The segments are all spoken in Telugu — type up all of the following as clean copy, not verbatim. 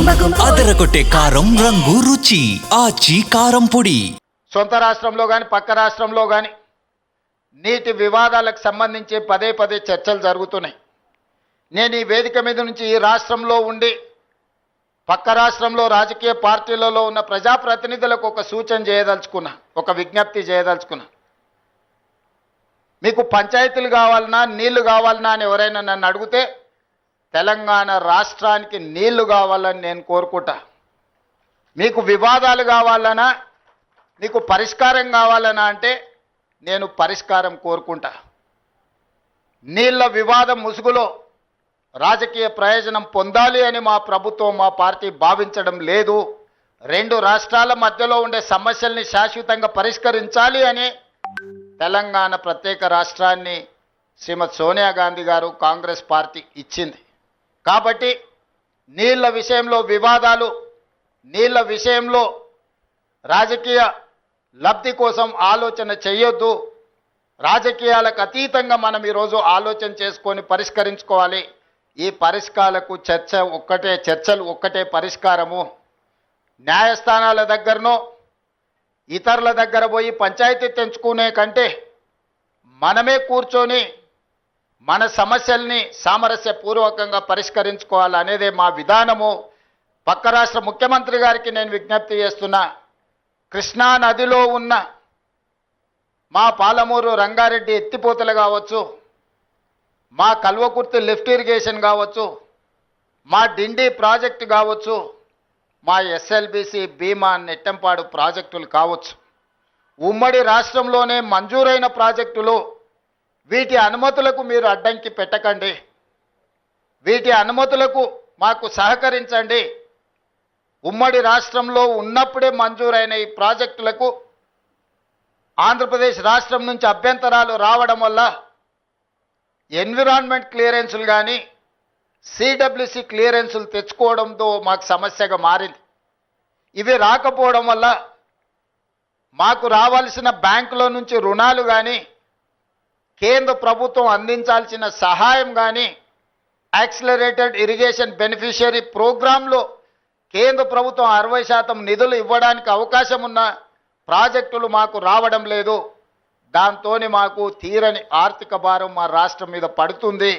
అదరగొట్టే కారం రంగు రుచి ఆచి కారం పొడి. సొంత రాష్ట్రంలో కానీ పక్క రాష్ట్రంలో కానీ నీటి వివాదాలకు సంబంధించి పదే పదే చర్చలు జరుగుతున్నాయి. నేను ఈ వేదిక మీద నుంచి ఈ రాష్ట్రంలో ఉండి పక్క రాష్ట్రంలో రాజకీయ పార్టీలలో ఉన్న ప్రజాప్రతినిధులకు ఒక సూచన చేయదలుచుకున్నా, ఒక విజ్ఞప్తి చేయదలుచుకున్నా. మీకు పంచాయతీలు కావాలన్నా నీళ్లు కావాలన్నా అని ఎవరైనా నన్ను అడిగితే తెలంగాణ రాష్ట్రానికి నీళ్లు కావాలని నేను కోరుకుంటా. మీకు వివాదాలు కావాలన్నా మీకు పరిష్కారం కావాలన్నా అంటే నేను పరిష్కారం కోరుకుంటా. నీళ్ల వివాదం ముసుగులో రాజకీయ ప్రయోజనం పొందాలి అని మా ప్రభుత్వం మా పార్టీ భావించడం లేదు. రెండు రాష్ట్రాల మధ్యలో ఉండే సమస్యల్ని శాశ్వతంగా పరిష్కరించాలి అని తెలంగాణ ప్రత్యేక రాష్ట్రాన్ని శ్రీమతి సోనియా గాంధీ గారు కాంగ్రెస్ పార్టీ ఇచ్చింది. కాబట్టి నీళ్ల విషయంలో వివాదాలు, నీళ్ల విషయంలో రాజకీయ లబ్ధి కోసం ఆలోచన చేయొద్దు. రాజకీయాలకు అతీతంగా మనం ఈరోజు ఆలోచన చేసుకొని పరిష్కరించుకోవాలి. ఈ పరిష్కారాలకు చర్చలు ఒక్కటే పరిష్కారము. న్యాయస్థానాల దగ్గరనో ఇతరుల దగ్గర పోయి పంచాయతీ తెంచుకునే కంటే మనమే కూర్చొని మన సమస్యల్ని సామరస్యపూర్వకంగా పరిష్కరించుకోవాలనేదే మా విధానము. పక్క రాష్ట్ర ముఖ్యమంత్రి గారికి నేను విజ్ఞప్తి చేస్తున్నా. కృష్ణా నదిలో ఉన్న మా పాలమూరు రంగారెడ్డి ఎత్తిపోతలు కావచ్చు, మా కల్వకుర్తి లిఫ్ట్ ఇరిగేషన్ కావచ్చు, మా డిండి ప్రాజెక్టు కావచ్చు, మా ఎస్ఎల్బిసి భీమా నెట్టంపాడు ప్రాజెక్టులు కావచ్చు, ఉమ్మడి రాష్ట్రంలోనే మంజూరైన ప్రాజెక్టులు. వీటి అనుమతులకు మీరు అడ్డంకి పెట్టకండి. వీటి అనుమతులకు మాకు సహకరించండి. ఉమ్మడి రాష్ట్రంలో ఉన్నప్పుడే మంజూరైన ఈ ప్రాజెక్టులకు ఆంధ్రప్రదేశ్ రాష్ట్రం నుంచి అభ్యంతరాలు రావడం వల్ల ఎన్విరాన్మెంట్ క్లియరెన్సులు కానీ సిడబ్ల్యూసి క్లియరెన్సులు తెచ్చుకోవడంతో మాకు సమస్యగా మారింది. ఇవి రాకపోవడం వల్ల మాకు రావాల్సిన బ్యాంకులో నుంచి రుణాలు కానీ కేంద్ర ప్రభుత్వం అందించాల్సిన సహాయం కానీ యాక్సిలరేటెడ్ ఇరిగేషన్ బెనిఫిషియరీ ప్రోగ్రాంలో కేంద్ర ప్రభుత్వం 60% నిధులు ఇవ్వడానికి అవకాశం ఉన్న ప్రాజెక్టులు మాకు రావడం లేదు. దాంతో మాకు తీరని ఆర్థిక భారం మా రాష్ట్రం మీద పడుతుంది.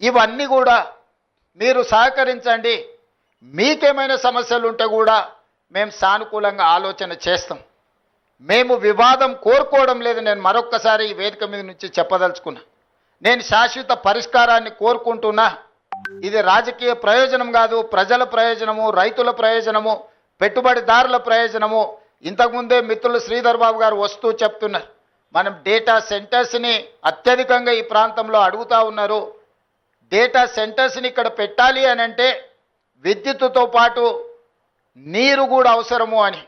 ఇవన్నీ కూడా మీరు సహకరించండి. మీకేమైనా సమస్యలు ఉంటే కూడా మేము సానుకూలంగా ఆలోచన చేస్తాం. మేము వివాదం కోరుకోవడం లేదు. నేను మరొక్కసారి ఈ వేదిక మీద నుంచి చెప్పదలుచుకున్నా. నేను శాశ్వత పరిష్కారాన్ని కోరుకుంటున్నా. ఇది రాజకీయ ప్రయోజనం కాదు, ప్రజల ప్రయోజనము, రైతుల ప్రయోజనము, పెట్టుబడిదారుల ప్రయోజనము. ఇంతకుముందే మిత్రులు శ్రీధర్ బాబు గారు వస్తూ చెప్తున్నారు, మనం డేటా సెంటర్స్ని అత్యధికంగా ఈ ప్రాంతంలో అడుగుతూ ఉన్నారు. డేటా సెంటర్స్ని ఇక్కడ పెట్టాలి అని అంటే విద్యుత్తుతో పాటు నీరు కూడా అవసరము అని.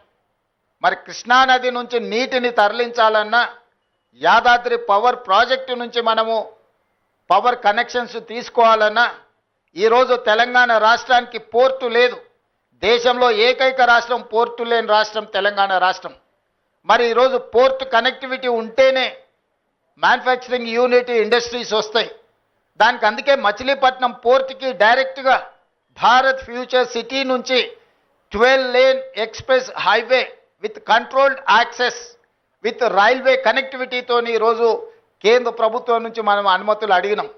మరి కృష్ణానది నుంచి నీటిని తరలించాలన్నా యాదాద్రి పవర్ ప్రాజెక్టు నుంచి మనము పవర్ కనెక్షన్స్ తీసుకోవాలన్నా ఈరోజు తెలంగాణ రాష్ట్రానికి పోర్టు లేదు. దేశంలో ఏకైక రాష్ట్రం పోర్టు లేని రాష్ట్రం తెలంగాణ రాష్ట్రం. మరి ఈరోజు పోర్ట్ కనెక్టివిటీ ఉంటేనే మ్యానుఫ్యాక్చరింగ్ యూనిట్ ఇండస్ట్రీస్ వస్తాయి. దానికి అందుకే మచిలీపట్నం పోర్ట్కి డైరెక్ట్గా భారత్ ఫ్యూచర్ సిటీ నుంచి 12 lane express highway with controlled access with railway కనెక్టివిటీతో ఈరోజు కేంద్ర ప్రభుత్వం నుంచి మనం అనుమతులు అడిగినాం.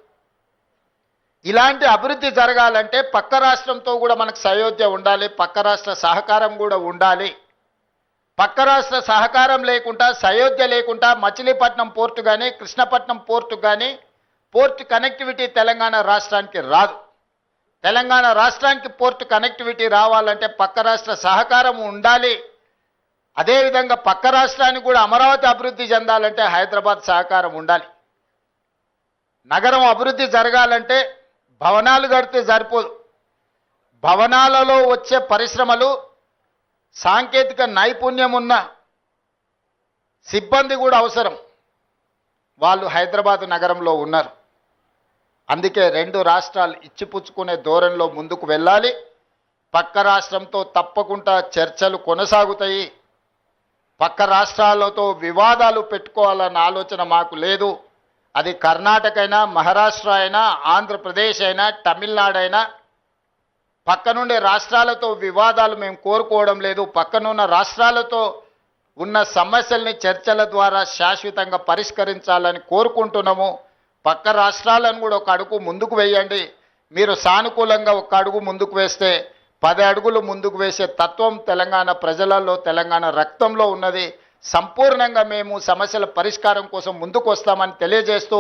ఇలాంటి అభివృద్ధి జరగాలంటే పక్క రాష్ట్రంతో కూడా మనకు సయోధ్య ఉండాలి, పక్క రాష్ట్ర సహకారం కూడా ఉండాలి. పక్క రాష్ట్ర సహకారం లేకుండా, సయోధ్య లేకుండా మచిలీపట్నం పోర్టు కానీ కృష్ణపట్నం పోర్టు కానీ పోర్ట్ కనెక్టివిటీ తెలంగాణ రాష్ట్రానికి రాదు. తెలంగాణ రాష్ట్రానికి పోర్ట్ కనెక్టివిటీ రావాలంటే పక్క రాష్ట్ర సహకారం ఉండాలి. అదేవిధంగా పక్క రాష్ట్రానికి కూడా అమరావతి అభివృద్ధి చెందాలంటే హైదరాబాద్ సహకారం ఉండాలి. నగరం అభివృద్ధి జరగాలంటే భవనాలు కడితే సరిపోదు. భవనాలలో వచ్చే పరిశ్రమలు, సాంకేతిక నైపుణ్యం ఉన్న సిబ్బంది కూడా అవసరం. వాళ్ళు హైదరాబాద్ నగరంలో ఉన్నారు. అందుకే రెండు రాష్ట్రాలు ఇచ్చిపుచ్చుకునే ధోరణిలో ముందుకు వెళ్ళాలి. పక్క రాష్ట్రంతో తప్పకుండా చర్చలు కొనసాగుతాయి. పక్క రాష్ట్రాలతో వివాదాలు పెట్టుకోవాలన్న ఆలోచన మాకు లేదు. అది కర్ణాటక అయినా, మహారాష్ట్ర అయినా, ఆంధ్రప్రదేశ్ అయినా, తమిళనాడు అయినా పక్కనుండే రాష్ట్రాలతో వివాదాలు మేము కోరుకోవడం లేదు. పక్కనున్న రాష్ట్రాలతో ఉన్న సమస్యల్ని చర్చల ద్వారా శాశ్వతంగా పరిష్కరించాలని కోరుకుంటున్నాము. పక్క రాష్ట్రాలను కూడా ఒక అడుగు ముందుకు వేయండి. మీరు సానుకూలంగా ఒక అడుగు ముందుకు వేస్తే 10 అడుగులు ముందుకు వేసే తత్వం తెలంగాణ ప్రజలలో, తెలంగాణ రక్తంలో ఉన్నది. సంపూర్ణంగా మేము సమస్యల పరిష్కారం కోసం ముందుకు వస్తామని తెలియజేస్తూ